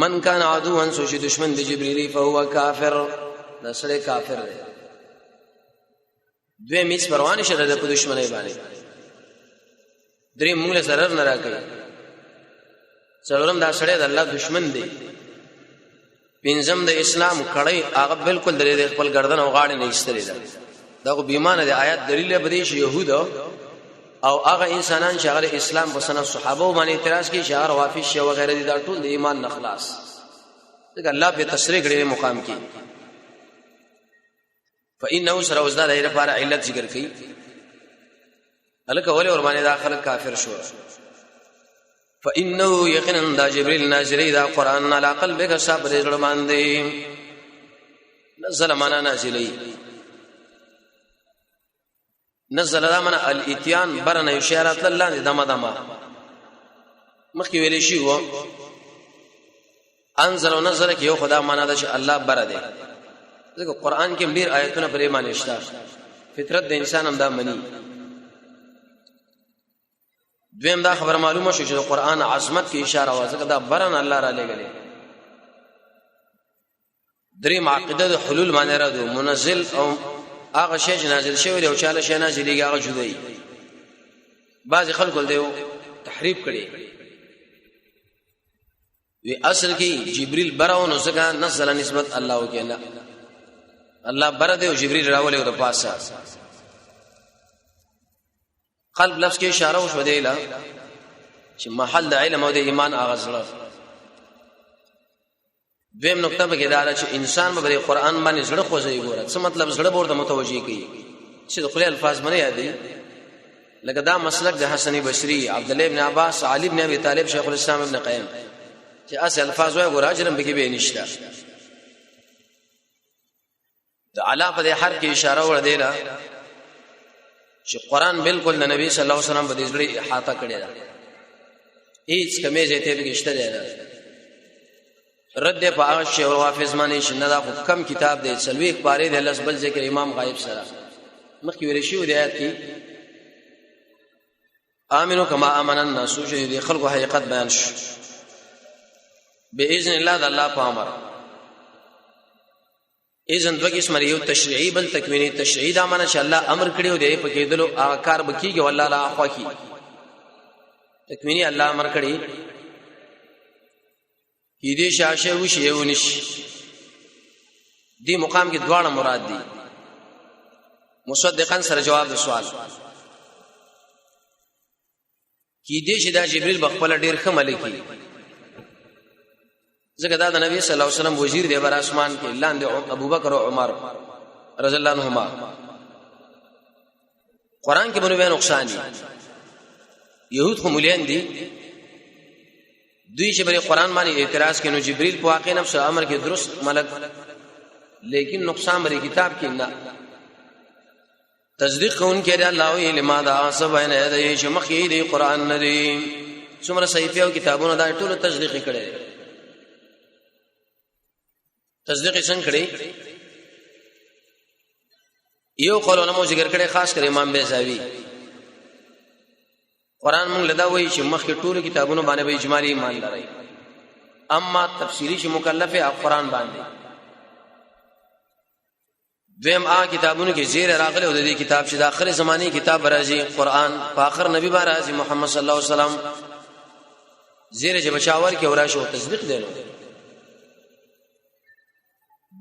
من کان عدوا سوچ دشمن دی جبرئیل فهو کافر نسله کافر دی دوی میس پروانه شته د دشمنی باندې درې موږ له zarar نه راکړي څلورم دا سړی د الله دشمن دی پنځم د اسلام کړي هغه بالکل د خپل گردن او غاړه نه ایستلې ده دا خو بیمانه د آیات دلیل به شي يهود او هغه انسانان چې هغه اسلام په سنت صحابه باندې اعتراض کوي شعار وافي شي او غیره دي دا ټول د ایمان نه خلاص دغه الله په تصریح کړي مقام کې فإنه سر وزداد ایره لپاره علت ذکر کړي الکه ولې ور باندې داخل کافر شو فإنه يقينا دا جبريل نازلي دا قرآن على قلبك صبر زړه باندې نزل معنا نازلي نزل دا معنا الاتيان برنا اشاره الله دمه مخکې ویلې شي وو انزل ونزل کې یو خدا معنا ده چې الله بر دی ځکه قرآن کې ډېر آیتونه پرې معنی شته فطرت د انسان هم دا مني دویم دا خبر معلومه شو چې قرآن عظمت کی اشاره واسه دا برن الله را لګلې دریم عقیده د حلول معنی را دو منزل او هغه شی چې نازل شوی او چاله شی نازلېږي هغه جدای بعض خلکو دیو تحریف کړي وی اصل کې جبريل براو نو څنګه نزل نسبت الله وکړه الله بر دی او جبريل راولې او د پاسه قلب لفظ کې اشاره وشو دیلا چې محل د علم او د ایمان اغاز دویم نقطه به کې دا چې انسان به د قرآن باندې زړه خوځي ګوره څه مطلب زړه ورته متوجي کوي چې د خپل الفاظ باندې یادي لکه دا مسلک د حسن بصري عبد الله ابن عباس علي ابن ابي طالب شیخ الاسلام ابن قیم چې اصل الفاظ وای ګوره اجرم به کې به نشته د علا په حرف کې اشاره ور دیلا چې قرآن بالکل د نبی صلی الله علیه وسلم په دې ځړې احاطه کړی دا هیڅ کمی ځای ته بګشته دی رد په هغه شی او حافظ معنی شنه دا کم کتاب دی سلويخ پاره دی الله بل ذکر امام غایب سره مخکې ویل شو دی آیات کې امنو کما امن الناس چې دی خلکو حقیقت بیان شو باذن الله د الله په امر اذن دوه قسم یو تشریعي بل تکوینی تشریعي دا معنی چې الله امر کړیو دی په کې دلو کار بکیږي والله لا اخواکی تکوینی الله امر کړی کې دې شاشه وشي ونش دی مقام کې دواړه مراد دي مصدقاً سره جواب د سوال کې دې چې دا جبريل بخپل ډیر ښه ملکی ځکه دا د نبی صلی الله علیه وسلم وزیر دی بر اسمان کې لاندې ابوبکر او عمر رضی الله عنهما قرآن کې باندې نقصان دي يهود خو مليان دي دوی چې بری قرآن باندې اعتراض کینو جبريل په واقع نفس امر کې درست ملک لیکن نقصان بری کتاب کې نه تصدیق کون کې الله وی لماذا سبحان هذا چې مخې دی قرآن نه دی څومره صحیفه او کتابونه دا ټول تصدیق کړي تصدیق څنګه کړي یو قولونه مو ذکر کړي خاص کر امام بیزاوی قرآن مونږ لدا وایي چې مخکې ټول کتابونو باندې به اجمالی ایمان لري اما تفسیری چې مکلف ہے قرآن باندې دویم کتابونو کې زیر راغله او د دې کتاب چې د اخر زمانی کتاب راځي قرآن په اخر نبی باندې راځي محمد صلی الله علیه وسلم زیر چې بچاور کې ورا شو تصدیق دینو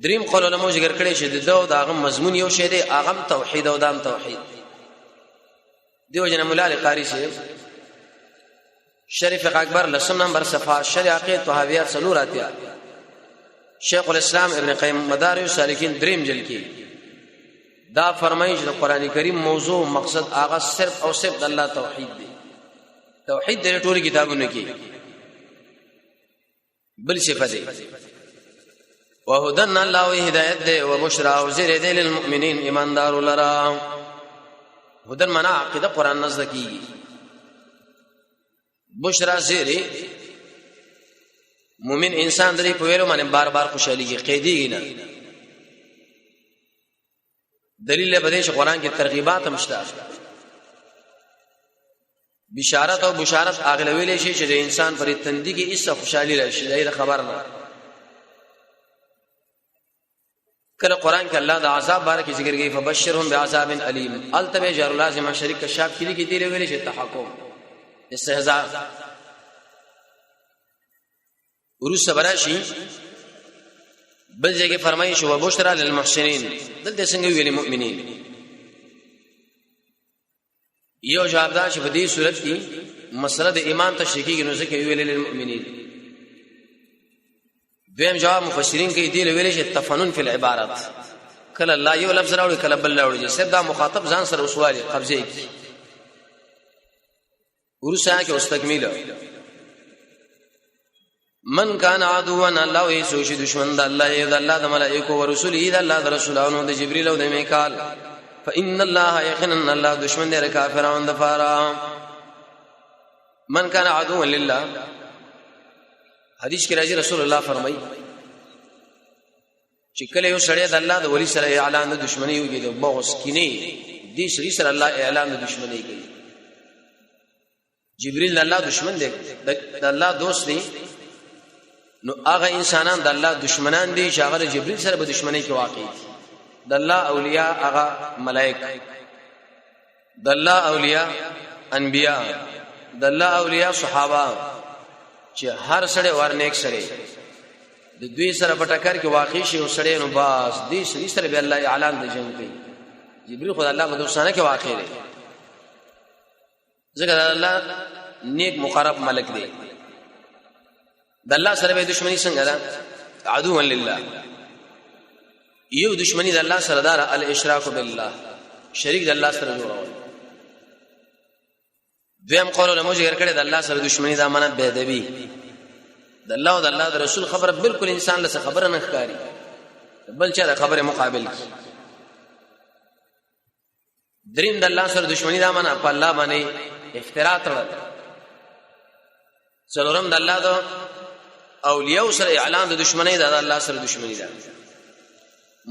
دریم قول علماء ذکر کړي چې دغه مضمون یو شی دی هغه توحید او دام توحید دیو جن مولا قاری سے شریف اکبر لسم نمبر صفحه شریعه طحاویہ سنور اتیا شیخ الاسلام ابن قیم مدارج السالکین دریم جلد کی دا فرمایي چې قرآن کریم موضوع مقصد هغه صرف او صرف الله توحید دی توحید د ټول کتابونو کې بل صفه دی وهدن الله هدایت دی او بشرا او زیر دی للمؤمنین ایماندار لرا هدن معنا عقیده قرآن نزد کیږي بشرا زیر مومن انسان دې په ویلو باندې بار بار خوشالي کې قیدی نه دلیل به دې قرآن کې ترغیبات هم شته بشارت او بشارت اغلویل شي چې انسان پر تندې کې ایسه خوشحالي راشي دا خبر نه. کله قران کې الله د عذاب باره کې ذکر کوي فبشرهم بعذاب الیم التبه جار لازم شریک کشاف کلی کې دی ویل شي تحکم استهزاء ورس براشي بل ځای کې فرمایي شو وبشرا للمحسنین دلته څنګه ویلي مؤمنین یو جواب دا چې په دې صورت کې مسله د ایمان تشریکی کې نو ځکه ویلي للمؤمنین. دویم جواب مفسرین کې دی ویل شي تفنن فی العبارات کله الله یو لفظ راوړي کله بل راوړي چې دا مخاطب ځان سره وسوالي قبضه کی ورسا کې واستکمیل من کان عدوا الله ای سوشي دشمن د الله ای د الله د ملائکه او رسول ای د الله د رسولانو د جبرئیل او د میکال فان الله یقینا الله دشمن د کافرانو د فارا من کان عدوا لله حدیث کې راځي رسول الله فرمایي چې کله یو سړی د الله د ولی سره اعلان د دشمنی وکړي د بغض کینه دې سړي سره الله اعلان د دشمنی کوي. جبرئیل الله دشمن دی د الله دوست دی نو هغه انسانان د الله دشمنان دي چې هغه جبرئیل سره په دشمنی کې واقع دي. د الله اولیاء هغه ملائکه د الله اولیاء انبیاء د الله اولیاء صحابه چې هر سړی ورنیک سړی د دوی سره په ټکر کې واقع شي او سړی نو باس دې سړي سره به الله اعلان د جنگ کوي. جبرئیل خدای الله مدوسانه کې واقع دی ځکه الله نیک مقرب ملک دی. د الله سره به دښمنی څنګه ده عدو لله یو دښمنی د الله سره دار الاشراک بالله شریک د الله سره جوړول. دویم قول له موږ ذکر کړی د الله سره دښمنی د امانت به ادبی د الله او د الله د رسول خبره بالکل انسان له خبره نه ښکاری بل چا د خبره مقابل کی. دریم د الله سره دښمنی د امانت په الله باندې افترا تړل. څلورم د الله د اولیاء سره اعلان د دښمنی د الله سره دښمنی ده.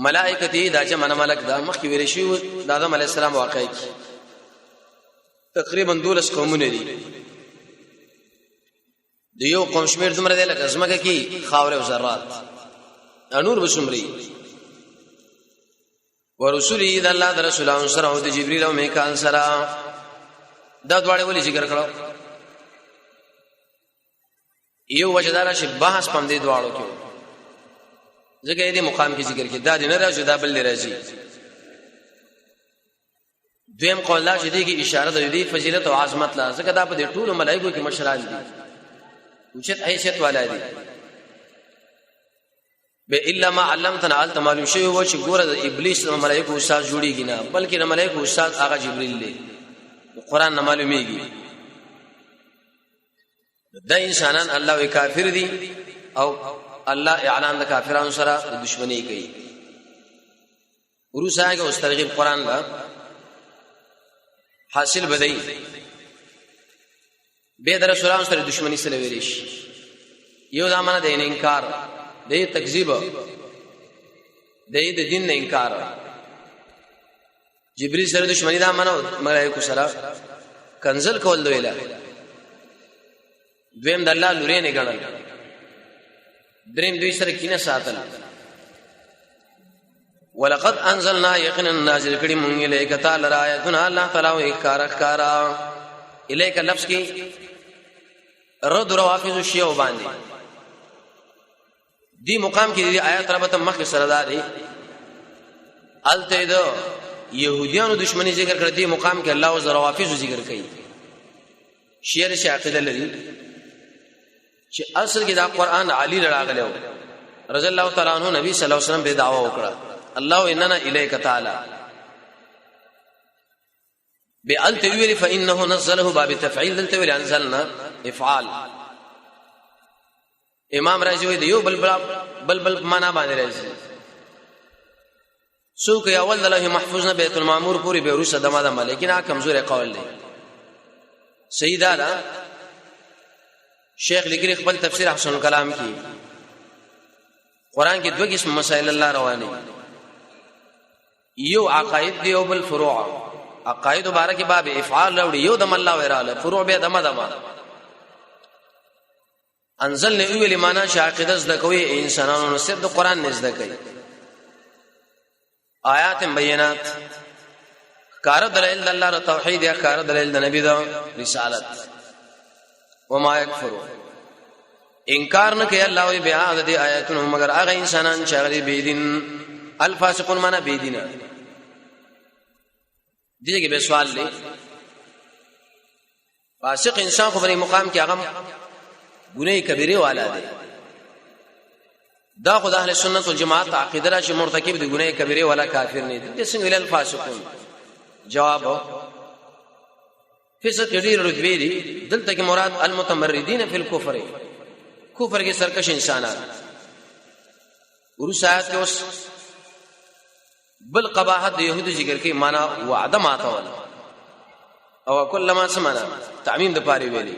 ملائکه دي دا چې من ملک دا مخکې ویل شي د آدم علی السلام واقعي تقریبا 12 قومونه دي د یو قوم شمیر دومره دی لکه زمکه کې خاور او ذرات انور بسمري ورسولي د الله د رسولانو سره او د جبرئیل او میکائیل سره دا دواړه ولې ذکر کړو یو وجدار شي بحث پم دي دواړو کې ځکه دې مقام کې ذکر کې دا نه راځي دا بل راځي. دویم قول لا شدي کې اشاره د دې فضیلت او عظمت لا ځکه دا په دې ټول ملائکو کې مشران دي اوچت حیثیت والا دي به الا ما علمتنا علم معلوم شوی و چې ګوره د ابلیس او ملائکو استاد جوړیږي نه بلکې د ملائکو استاد هغه جبرئیل دی. قرآن نه معلومیږي د انسانان الله وی کافر دي او الله اعلان د کافرانو سره دښمنی کوي. ورسره کې اوس ترغیب قرآن لا حاصل بدای به در رسولانو سره دښمنی سره ویل شي. یو ځمانه د انکار د تکذیب د دین نه انکار جبرئیل سره دښمنی دا منو ملائکه سره کنزل کول دویلا. دویم د الله لوري نه غنل. دریم دوی سره کینه ساتل. ولقد انزلنا يقينا نازل کړي مونږ له کتال رايتنا الله تعالی او کارا الیک لفظ کی رد روافض شیو باندې دی مقام کې دی آیات ربته مخ سره داري الته دو يهوديانو دشمنی ذکر کړ دی مقام کې الله او روافض ذکر کوي. شعر شاقد لري چې اصل کې دا قران علی راغلو رضی الله تعالی عنہ نبی صلی الله علیه وسلم به دعوا وکړه الله اننا الیک تعالی بأل تلویل فإنه نزله باب تفعیل دلته ویل انزلنا افعال. امام رازی وی دیو بل معنا باندې راځي سو کې اول الله محفوظ نه بیت المعمور پوری به روسه دماده لیکن کمزور قول دی. سیدانا شیخ لګری خپل تفسیر احسن الکلام کی قران کې دوه قسم مسائل الله رواني یو عقاید دی او بل فروع. عقاید مبارک باب افعال راوړي یو د الله وراله فروع به دمه انزل نه ویل معنا شاقد زده کوي انسانانو صرف د قران نه زده کوي آیات بینات کار دلیل د الله ر توحید یا کار دلیل د نبی د رسالت وما یکفرون انکار نه کوي الله وی بیا د آیاتونو مگر هغه انسانان چې هغه بيدین الفاسقون معنا بيدینا دیږي به سوال لې فاسق انسان خو په مقام کې هغه ګناه کبیره والا دی دا خدای اهل سنت والجماعت عقیده را چې مرتکب دی ګناه کبیره والا کافر نه دي څنګه ویل الفاسقون جواب فسق ډیر رتبه دي دلته کې مراد المتمردین فی الكفر کفر کې سرکش انسانان ورسات کې اوس بل قباحت يهود ذکر کې معنا وعده ماته ولا او کلمہ سمانا تعمیم د پاره ویلي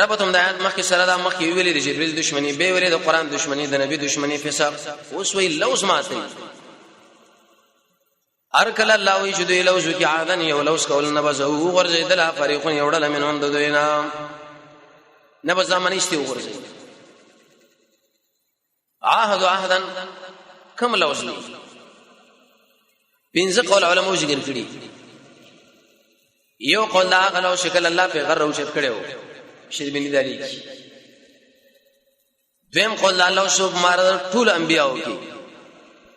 ربطم د آیات مخکې سره دا مخکې ویلي د جبريل دشمنی به ویلي د قران دشمنی د نبی دشمنی فسق اوس وی لوز ماته ارکل الله وی شذ لوز کی عادن یو لوز کول نبذو ورزیدل فريق یوړل منهم د دوینا نبذ زمانشتي ورزید عهدن کم لوز نه پنځه قول علماء ذکر کړي یو قول دا غلو شکل الله په غر روشت کړو شری بن دالی دویم قول الله سو مار ټول انبیاء کې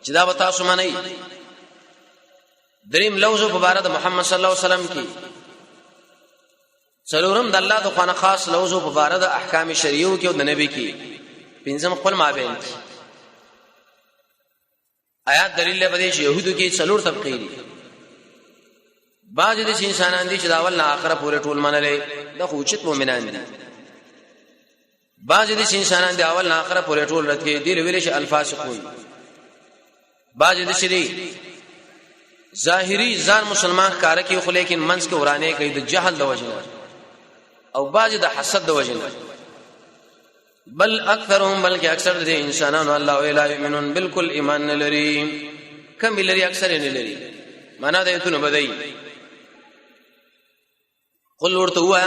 چې دا وتا سو معنی دریم لوز په بار د محمد صلی الله علیه وسلم کې څلورم د الله د خوانه خاص لوز په بار د احکام شریعو کې او د نبی کې پنځم خپل مابین آیات دلیل په دې چې يهودو کې څلور طبقې دي بعض د انسانان دي چې دا اول نه اخره پورې ټول منلې د خوچت مؤمنان دي بعض د انسانان دي اول نه اخره پورې ټول رد کې دي ویل شي الفاسقون بعض د شری ظاهری ځان مسلمان کار کوي خو لیکن منځ کې ورانه کوي د جهل د وجنه او بعض د حسد د وجنه بل اکثرهم بلکې اکثر د انسانانو الله ولا یؤمنون بالکل ایمان نه لري کم لري اکثر نه لري معنا د ایتونه بدای قل ورته هوا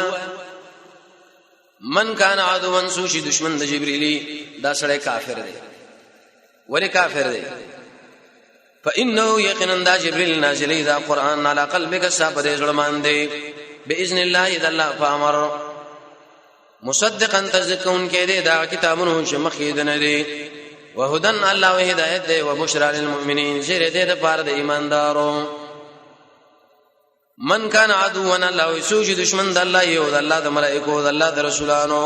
من کان عدوا سوشي دشمن د جبرئیل دا سره کافر دی ولی کافر دی فانه یقینا دا جبرئیل نازلی دا قران علی قلبک صابر زړمان دی باذن الله اذا الله فامر مصدقا تصدقون کې دي دا کتابونو چې مخې دنه دي وهدن الله وهدایت دی وبشرى للمؤمنین زیر دې د پاره د ایماندارو من کان عدوا الله سوج دشمن د الله یو د الله د ملائکو د الله د رسولانو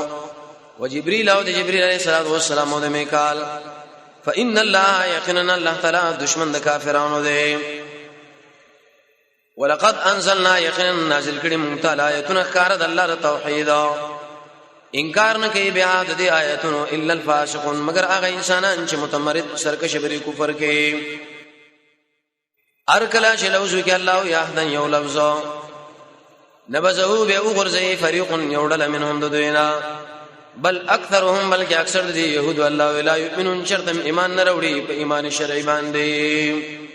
وجبريل او د جبريل علیه السلام او د میکال فان الله یقینا الله تعالی دشمن د کافرانو دی ولقد انزلنا یقینا نازل کړي مونږ ته آیاتونه کار د الله د توحید انکار نه کوي بیا د دې آیاتونو الا الفاسقون مگر هغه انسانان چې متمرد سرکش بری کفر کوي ارکلا چې لوزو کې الله یاهدن یو لفظ نبذو به وغرزي فريق یوړل منهم دوینا بل اکثرهم بلکې اکثر دي يهود الله ولا يؤمنون شرط ایمان نه وروړي په ایمان شرعي باندې